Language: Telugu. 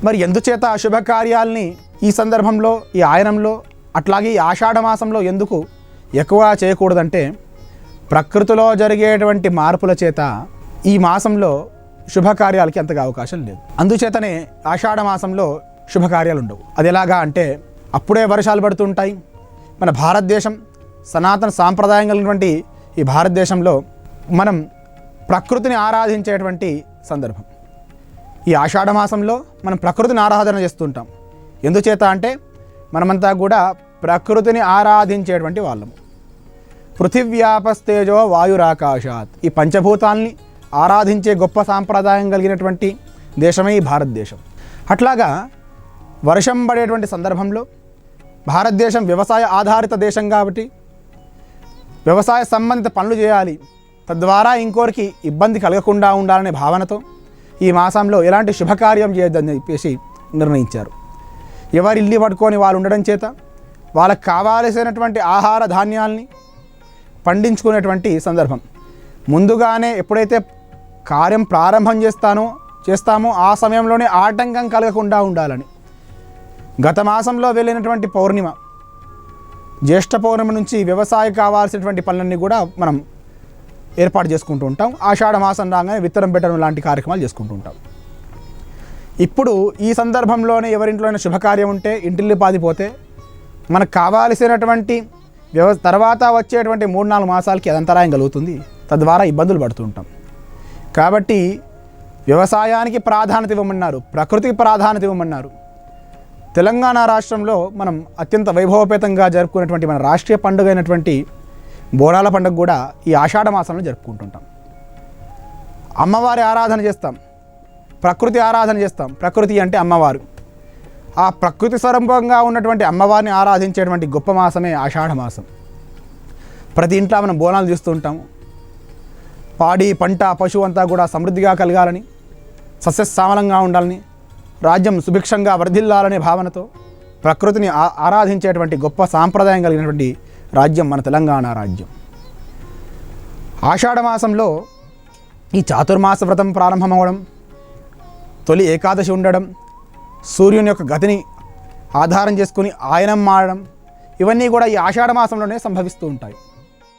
మరి ఎందుచేత శుభకార్యాల్ని ఈ సందర్భంలో, ఈ ఆయనంలో, అట్లాగే ఈ ఆషాఢ మాసంలో ఎందుకు ఎక్కువ చేయకూడదంటే, ప్రకృతిలో జరిగేటువంటి మార్పుల చేత ఈ మాసంలో శుభకార్యాలకి అంతగా అవకాశం లేదు. అందుచేతనే ఆషాఢ మాసంలో శుభకార్యాలు ఉండవు. అది ఎలాగా అంటే, అప్పుడే వర్షాలు పడుతుంటాయి. మన భారతదేశం సనాతన సాంప్రదాయం కలిగినటువంటి ఈ భారతదేశంలో మనం ప్రకృతిని ఆరాధించేటువంటి సందర్భం. ఈ ఆషాఢ మాసంలో మనం ప్రకృతిని ఆరాధన చేస్తుంటాం. ఎందుచేత అంటే మనమంతా కూడా ప్రకృతిని ఆరాధించేటువంటి వాళ్ళము. పృథివ్యాపస్తేజో వాయురాకాశాత్, ఈ పంచభూతాల్ని ఆరాధించే గొప్ప సాంప్రదాయం కలిగినటువంటి దేశమే ఈ భారతదేశం. అట్లాగా వర్షం పడేటువంటి సందర్భంలో భారతదేశం వ్యవసాయ ఆధారిత దేశం కాబట్టి వ్యవసాయ సంబంధిత పనులు చేయాలి, తద్వారా ఇంకోరికి ఇబ్బంది కలగకుండా ఉండాలనే భావనతో ఈ మాసంలో ఎలాంటి శుభకార్యం చేయొద్దని చెప్పేసి నిర్ణయించారు. ఎవరి ఇల్లు పట్టుకొని వాళ్ళు ఉండడం చేత వాళ్ళకి కావాల్సినటువంటి ఆహార ధాన్యాల్ని పండించుకునేటువంటి సందర్భం. ముందుగానే ఎప్పుడైతే కార్యం ప్రారంభం చేస్తామో ఆ సమయంలోనే ఆటంకం కలగకుండా ఉండాలని గత మాసంలో వెళ్ళినటువంటి పౌర్ణిమ, జ్యేష్ఠ పౌర్ణమి నుంచి వ్యవసాయం కావాల్సినటువంటి పనులన్నీ కూడా మనం ఏర్పాటు చేసుకుంటూ ఉంటాం. ఆషాఢ మాసం రాగానే విత్తనం పెట్టడం లాంటి కార్యక్రమాలు చేసుకుంటూ ఉంటాం. ఇప్పుడు ఈ సందర్భంలోనే ఎవరింట్లోనే శుభకార్యం ఉంటే, ఇంటిల్లి పాదిపోతే మనకు కావాల్సినటువంటి తర్వాత వచ్చేటువంటి 3-4 మాసాలకి అదంతరాయం కలుగుతుంది. తద్వారా ఇబ్బందులు పడుతూ ఉంటాం. కాబట్టి వ్యవసాయానికి ప్రాధాన్యత ఇవ్వమన్నారు, ప్రకృతికి ప్రాధాన్యత ఇవ్వమన్నారు. తెలంగాణ రాష్ట్రంలో మనం అత్యంత వైభవపేతంగా జరుపుకునేటువంటి మన రాష్ట్రీయ పండుగ అయినటువంటి బోనాల పండుగ కూడా ఈ ఆషాఢ మాసంలో జరుపుకుంటుంటాం. అమ్మవారి ఆరాధన చేస్తాం, ప్రకృతి ఆరాధన చేస్తాం. ప్రకృతి అంటే అమ్మవారు. ఆ ప్రకృతి స్వరూపంగా ఉన్నటువంటి అమ్మవారిని ఆరాధించేటువంటి గొప్ప మాసమే ఆషాఢ మాసం. ప్రతి ఇంట్లో మనం బోనాలు చేస్తూ ఉంటాము. పాడి పంట పశువు అంతా కూడా సమృద్ధిగా కలగాలని, సస్యశ్యామలంగా ఉండాలని, రాజ్యం సుభిక్షంగా వర్ధిల్లాలనే భావనతో ప్రకృతిని ఆరాధించేటువంటి గొప్ప సాంప్రదాయం కలిగినటువంటి రాజ్యం మన తెలంగాణ రాజ్యం. ఆషాఢ మాసంలో ఈ చాతుర్మాస వ్రతం ప్రారంభమవడం, తొలి ఏకాదశి ఉండడం, సూర్యుని యొక్క గతిని ఆధారం చేసుకుని ఆయనం మారడం, ఇవన్నీ కూడా ఈ ఆషాఢ మాసంలోనే సంభవిస్తూ ఉంటాయి.